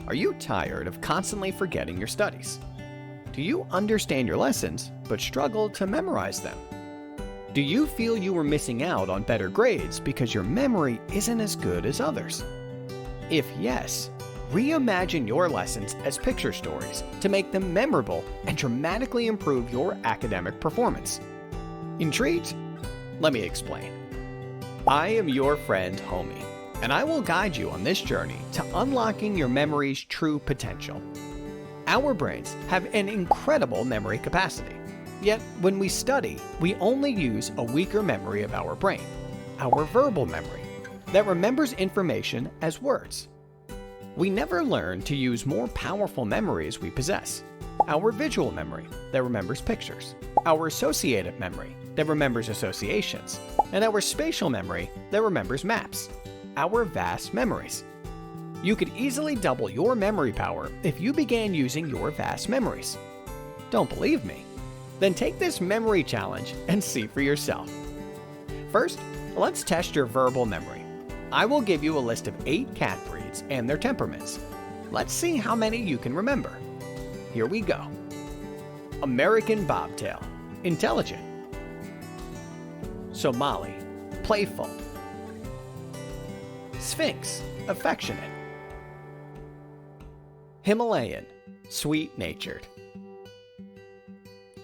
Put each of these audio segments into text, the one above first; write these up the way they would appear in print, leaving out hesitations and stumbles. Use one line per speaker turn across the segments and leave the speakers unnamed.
Are you tired of constantly forgetting your studies? Do you understand your lessons but struggle to memorize them? Do you feel you were missing out on better grades because your memory isn't as good as others? If yes, reimagine your lessons as picture stories to make them memorable and dramatically improve your academic performance. Intrigued? Let me explain. I am your friend Homi, and I will guide you on this journey to unlocking your memory's true potential. Our brains have an incredible memory capacity. Yet, when we study, we only use a weaker memory of our brain, our verbal memory, that remembers information as words. We never learn to use more powerful memories we possess. Our visual memory that remembers pictures, our associative memory that remembers associations, and our spatial memory that remembers maps, our vast memories. You could easily double your memory power if you began using your vast memories. Don't believe me? Then take this memory challenge and see for yourself. First, let's test your verbal memory. I will give you a list of 8 cat breeds and their temperaments. Let's see how many you can remember. Here we go. American Bobtail, intelligent. Somali, playful. Sphinx, affectionate. Himalayan, sweet-natured.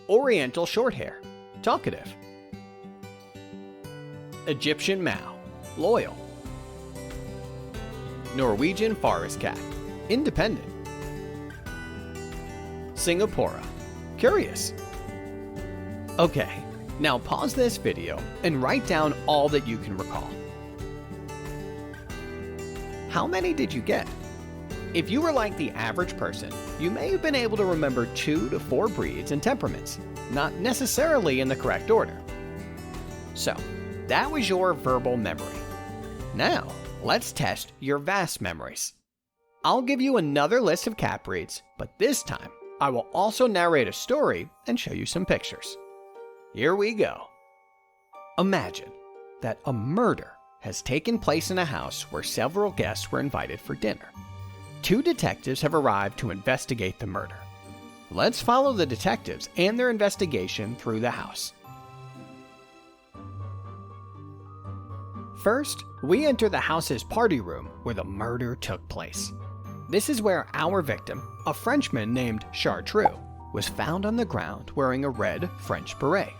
Oriental Shorthair, talkative. Egyptian Mau, loyal. Norwegian Forest Cat, independent. Singapora, curious. Okay, now pause this video and write down all that you can recall. How many did you get? If you were like the average person, you may have been able to remember 2 to 4 breeds and temperaments, not necessarily in the correct order. So, that was your verbal memory. Now, let's test your vast memories. I'll give you another list of cat breeds, but this time, I will also narrate a story and show you some pictures. Here we go. Imagine that a murder has taken place in a house where several guests were invited for dinner. 2 detectives have arrived to investigate the murder. Let's follow the detectives and their investigation through the house. First, we enter the house's party room where the murder took place. This is where our victim, a Frenchman named Chartreux, was found on the ground wearing a red French beret.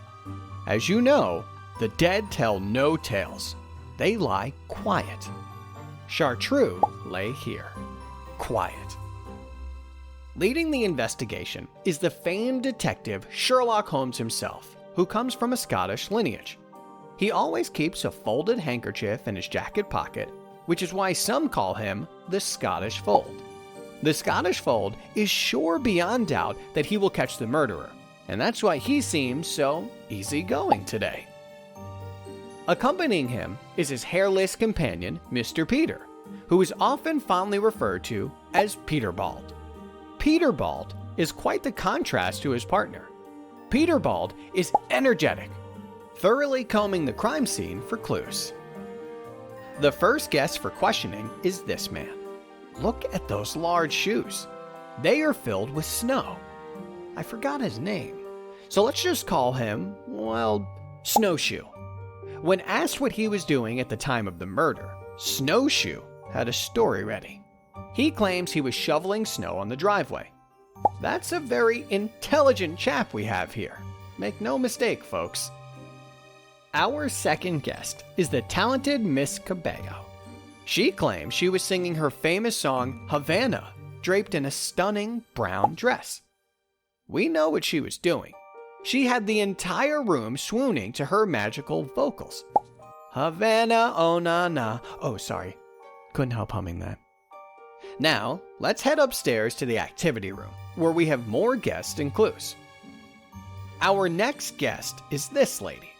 As you know, the dead tell no tales. They lie quiet. Chartreux lay here. Quiet. Leading the investigation is the famed detective Sherlock Holmes himself, who comes from a Scottish lineage. He always keeps a folded handkerchief in his jacket pocket, which is why some call him the Scottish Fold. The Scottish Fold is sure beyond doubt that he will catch the murderer, and that's why he seems so easygoing today. Accompanying him is his hairless companion, Mr. Peter, who is often fondly referred to as Peter Bald. Peter Bald is quite the contrast to his partner. Peter Bald is energetic, thoroughly combing the crime scene for clues. The first guest for questioning is this man. Look at those large shoes. They are filled with snow. I forgot his name, so let's just call him, well, Snowshoe. When asked what he was doing at the time of the murder, Snowshoe had a story ready. He claims he was shoveling snow on the driveway. That's a very intelligent chap we have here. Make no mistake, folks. Our second guest is the talented Miss Cabello. She claims she was singing her famous song Havana, draped in a stunning brown dress. We know what she was doing. She had the entire room swooning to her magical vocals. Havana, oh na na. Oh, sorry. Couldn't help humming that. Now, let's head upstairs to the activity room, where we have more guests and clues. Our next guest is this lady.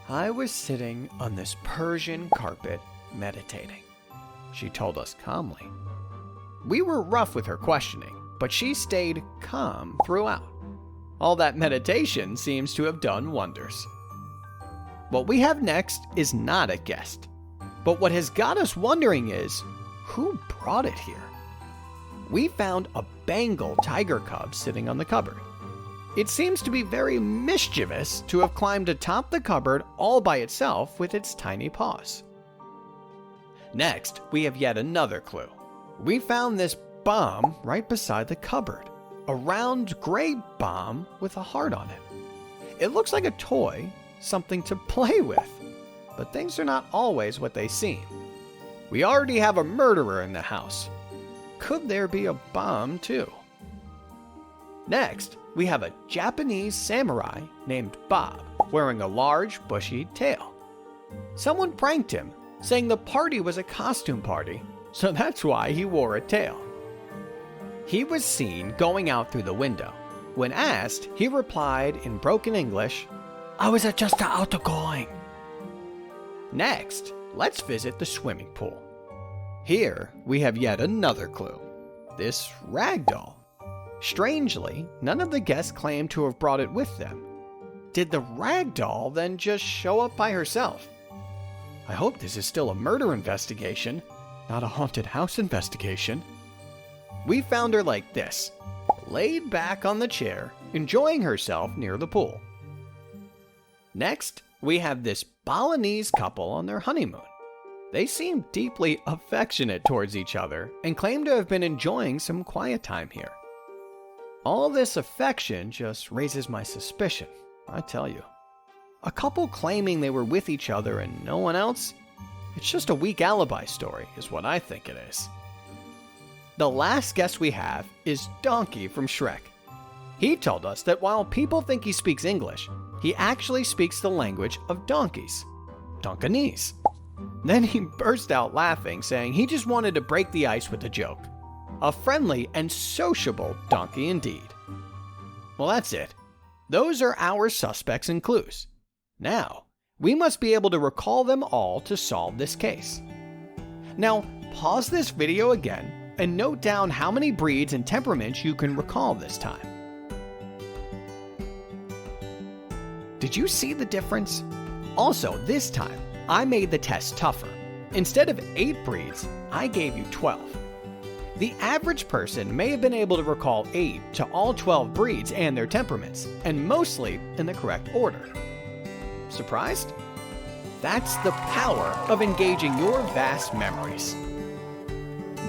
I was sitting on this Persian carpet meditating, she told us calmly. We were rough with her questioning, but she stayed calm throughout. All that meditation seems to have done wonders. What we have next is not a guest, but what has got us wondering is, who brought it here? we found a Bengal tiger cub sitting on the cupboard. It seems to be very mischievous to have climbed atop the cupboard all by itself with its tiny paws. Next, we have yet another clue. We found this bomb right beside the cupboard. A round gray bomb with a heart on it. It looks like a toy, something to play with. But things are not always what they seem. We already have a murderer in the house. Could there be a bomb too? Next, we have a Japanese samurai named Bob wearing a large bushy tail. Someone pranked him, saying the party was a costume party, so that's why he wore a tail. He was seen going out through the window. When asked, he replied in broken English, "I was just outgoing." Next, let's visit the swimming pool. Here, we have yet another clue. This rag doll. Strangely, none of the guests claimed to have brought it with them. Did the rag doll then just show up by herself? I hope this is still a murder investigation, not a haunted house investigation. We found her like this, laid back on the chair, enjoying herself near the pool. Next, we have this Balinese couple on their honeymoon. They seem deeply affectionate towards each other and claim to have been enjoying some quiet time here. All this affection just raises my suspicion, I tell you. A couple claiming they were with each other and no one else? It's just a weak alibi story, is what I think it is. The last guest we have is Donkey from Shrek. He told us that while people think he speaks English, he actually speaks the language of donkeys, Donkanese. Then he burst out laughing, saying he just wanted to break the ice with a joke. A friendly and sociable donkey indeed. Well, that's it. Those are our suspects and clues. Now, we must be able to recall them all to solve this case. Now, pause this video again and note down how many breeds and temperaments you can recall this time. Did you see the difference? Also, this time, I made the test tougher. Instead of 8 breeds, I gave you 12. The average person may have been able to recall 8 to all 12 breeds and their temperaments, and mostly in the correct order. Surprised? That's the power of engaging your vast memories.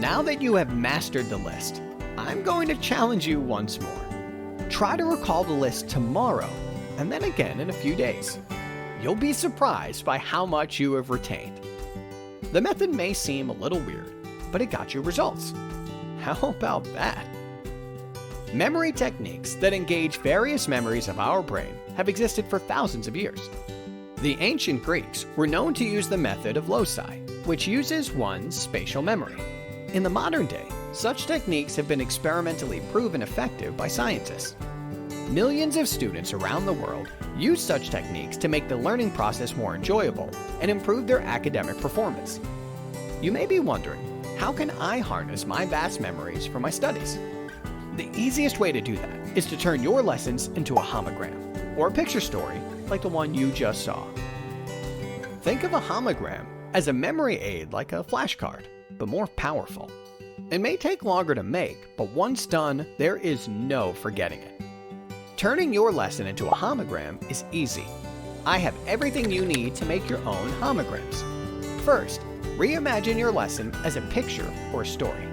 Now that you have mastered the list, I'm going to challenge you once more. Try to recall the list tomorrow, and then again in a few days. You'll be surprised by how much you have retained. The method may seem a little weird, but it got you results. How about that? Memory techniques that engage various memories of our brain have existed for thousands of years. The ancient Greeks were known to use the method of loci, which uses one's spatial memory. In the modern day, such techniques have been experimentally proven effective by scientists. Millions of students around the world use such techniques to make the learning process more enjoyable and improve their academic performance. You may be wondering, how can I harness my vast memories for my studies? The easiest way to do that is to turn your lessons into a homogram, or a picture story like the one you just saw. Think of a homogram as a memory aid like a flashcard, but more powerful. It may take longer to make, but once done, there is no forgetting it. Turning your lesson into a homogram is easy. I have everything you need to make your own homograms. First, reimagine your lesson as a picture or story.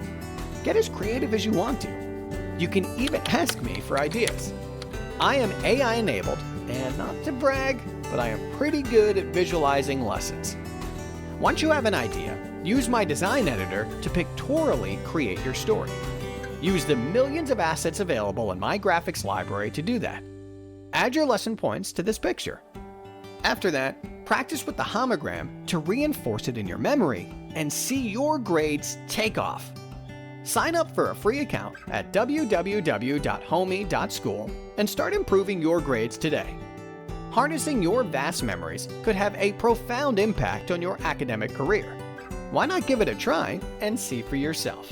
Get as creative as you want to. You can even ask me for ideas. I am AI enabled, and not to brag, but I am pretty good at visualizing lessons. Once you have an idea, use my design editor to pictorially create your story. Use the millions of assets available in my graphics library to do that. Add your lesson points to this picture. After that, practice with the homogram to reinforce it in your memory and see your grades take off. Sign up for a free account at www.homi.school and start improving your grades today. Harnessing your vast memories could have a profound impact on your academic career. Why not give it a try and see for yourself?